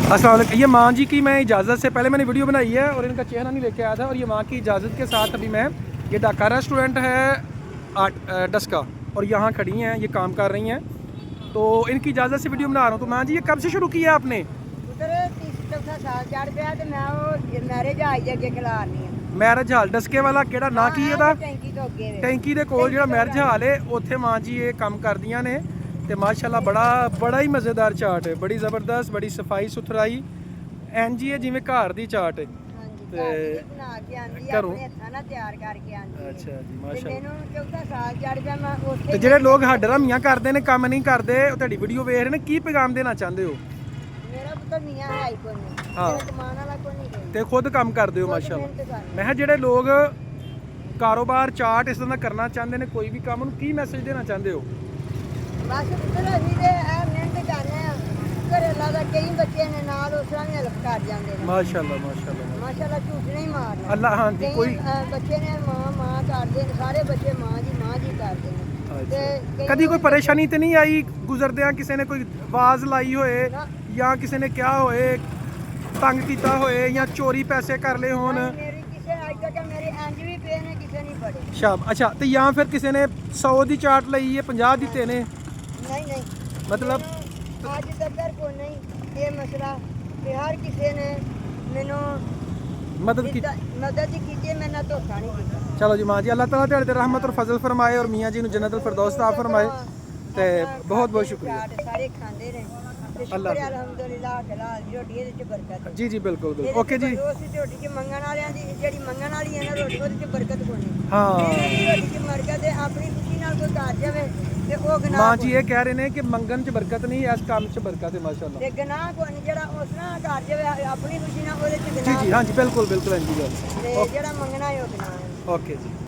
अस्सलाम वालेकुम। ये माँ जी की मैं इजाज़त से पहले मैंने वीडियो बनाई है और इनका चेहरा नहीं लेके आया था, और ये माँ की इजाज़त के साथ अभी मैं, ये ढाका रेस्टोरेंट है डस्का, और यहाँ खड़ी हैं, ये काम कर रही हैं, तो इनकी इजाज़त से वीडियो बना रहा हूँ। तो माँ जी, ये कब से शुरू किया आपने? मैरिज हाल डस्के वाला केड़ा ना की ਇਹਦਾ टैंकी ਦੇ ਕੋਲ ਜਿਹੜਾ मैरिज हाल है, ਉੱਥੇ माँ जी ये काम करदियां ने, ਤੇ माशाल्लाह बड़ा ही मज़ेदार चाट है, बड़ी ज़बरदस्त, बड़ी सफाई सुथराई एन जी है जिवें घर दी चाट है। ਤੇ ਘਰੋਂ ਅੱਛਾ ਜੀ, ਮਾਸ਼ਾਅੱਲਾ। ਤੇ ਜਿਹੜੇ ਲੋਕ ਹੱਡ ਰਮੀਆਂ ਕਰਦੇ ਨੇ, ਕੰਮ ਨਹੀਂ ਕਰਦੇ, ਉਹ ਤੁਹਾਡੀ ਵੀਡੀਓ ਵੇਖ ਰਹੇ ਨੇ, ਕੀ ਪੈਗਾਮ ਦੇਣਾ ਚਾਹੁੰਦੇ ਹੋ? ਮੇਰਾ ਪੁੱਤ ਮੀਆਂ ਹੈ ਹੀ ਕੋਈ ਨਹੀਂ, ਹਾਂ ਕਮਾਉਣ ਵਾਲਾ ਕੋਈ ਨਹੀਂ, ਤੇ ਖੁਦ ਕੰਮ ਕਰਦੇ ਹੋ ਮਾਸ਼ਾਅੱਲਾ। ਮੈਂ ਕਿਹਾ ਜਿਹੜੇ ਲੋਕ ਕਾਰੋਬਾਰ ਚਾਟ ਇਸ ਤਰ੍ਹਾਂ ਦਾ ਕਰਨਾ ਚਾਹੁੰਦੇ ਨੇ, ਕੋਈ ਵੀ ਕੰਮ, ਉਹਨੂੰ ਕੀ ਮੈਸੇਜ ਦੇਣਾ ਚਾਹੁੰਦੇ ਹੋ? ਬਸ ਪੁੱਤਰ ਅਸੀਂ ਤੇ ਇਹ ਮਿਹਨਤ ਕਰਨੇ ਆ, ਘਰੇ ਲਾਦਾ ਕਈ ਬੱਚੇ ਨੇ ਨਾਲ ਉਸ ਤਰ੍ਹਾਂ ਵੀ ਹੈਲਪ ਕਰ ਜਾਂਦੇ ਨੇ। ਮਾਸ਼ਾਅੱਲਾ ਮਾਸ਼ਾਅੱਲਾ ਮਾਸ਼ਾਅੱਲਾ, ਝੂਠ ਨਹੀਂ ਮਾਰਨਾ ਅੱਲਾ। ਹਾਂ ਜੀ, ਕੋਈ ਬੱਚੇ ਨੇ ਮਾਂ ਕਰਦੇ ਨੇ, ਸਾਰੇ ਬੱਚੇ ਮਾਂ ਜੀ ਕਰਦੇ ਨੇ। ਤੇ ਕਦੀ ਕੋਈ ਪਰੇਸ਼ਾਨੀ ਤੇ ਨਹੀਂ ਆਈ ਗੁਜ਼ਰਦਿਆਂ, ਕਿਸੇ ਨੇ ਕੋਈ ਆਵਾਜ਼ ਲਾਈ ਹੋਏ ਜਾਂ ਕਿਸੇ ਨੇ ਕਿਹਾ ਹੋਏ, ਤੰਗ ਕੀਤਾ ਹੋਏ, ਜਾਂ ਚੋਰੀ ਪੈਸੇ ਕਰ ਲਏ ਹੋਣ? ਮੇਰੀ ਕਿਸੇ ਅੱਜ ਤੱਕ ਮੇਰੇ ਇੰਜ ਵੀ ਪਏ ਨੇ, ਕਿਸੇ ਨਹੀਂ ਫੜੇ। ਸ਼ਾਬ ਅੱਛਾ, ਤੇ ਜਾਂ ਫਿਰ ਕਿਸੇ ਨੇ 100 ਦੀ ਚਾਟ ਲਈ ਹੈ, 50 ਦਿੱਤੇ ਨੇ? ਨਹੀਂ ਮਤਲਬ ਅੱਜ ਤੱਕ ਕੋਈ ਨਹੀਂ ਇਹ ਮਸਲਾ, ਕਿ ਹਰ ਕਿਸੇ ਨੇ ਮੈਨੂੰ ਮਦਦ ਕੀਤੀ, ਮੈਂ ਨਾ ਧੋਖਾ ਨਹੀਂ ਕੀਤਾ। ਚਲੋ ਜੀ ਮਾਂ ਜੀ, ਅੱਲਾਹ ਤਾਲਾ ਤੁਹਾਡੇ ਤੇ ਰਹਿਮਤ ਔਰ ਫਜ਼ਲ ਫਰਮਾਏ, ਔਰ ਮੀਆਂ ਜੀ ਨੂੰ ਜन्नत फिरदौस अता फरमाए, ਤੇ ਬਹੁਤ ਬਹੁਤ ਸ਼ੁਕਰੀਆ। ਸਾਰੇ ਖਾਂਦੇ ਨੇ ਤੇ ਸ਼ੁਕਰ ਹੈ ਅਲਹਮਦੁਲਿल्लाह, ਹਲਾਲ ਰੋਟੀ ਇਹਦੇ ਚ ਬਰਕਤ ਹੈ। ਜੀ ਬਿਲਕੁਲ ਬਿਲਕੁਲ, ਓਕੇ ਜੀ। ਰੋਟੀ ਚ ਮੰਗਣ ਵਾਲਿਆਂ ਦੀ, ਜਿਹੜੀ ਮੰਗਣ ਵਾਲੀ ਹੈ ਨਾ ਰੋਟੀ, ਉਹਦੇ ਚ ਬਰਕਤ ਹੋਣੀ। ਹਾਂ ਰੋਟੀ ਚ ਬਰਕਤ ਹੈ, ਆਪਣੀ ਖੁਸ਼ੀ ਨਾਲ ਕੋਈ ਕਰ ਜਾਵੇ ਤੇ ਉਹ ਗੁਨਾਹ। ਮਾਂ ਜੀ ਇਹ ਕਹਿ ਰਹੇ ਨੇ ਕਿ ਮੰਗਣ ਚ ਬਰਕਤ ਨਹੀਂ, ਇਸ ਕੰਮ ਚ ਬਰਕਤ ਹੈ ਮਾਸ਼ਾਅੱਲਾ। ਤੇ ਗੁਨਾਹ ਕੋਈ ਨਹੀਂ, ਜਿਹੜਾ ਉਸ ਨਾਲ ਕਰ ਜਾਵੇ ਆਪਣੀ ਖੁਸ਼ੀ ਨਾਲ, ਉਹਦੇ ਚ ਗੁਨਾਹ। ਜੀ ਹਾਂਜੀ ਬਿਲਕੁਲ ਬਿਲਕੁਲ, ਇੰਜੀ ਗੱਲ। ਤੇ ਜਿਹੜਾ ਮੰਗਣਾ ਹੈ ਉਹ ਗੁਨਾਹ ਹੈ। ਓਕੇ ਜੀ।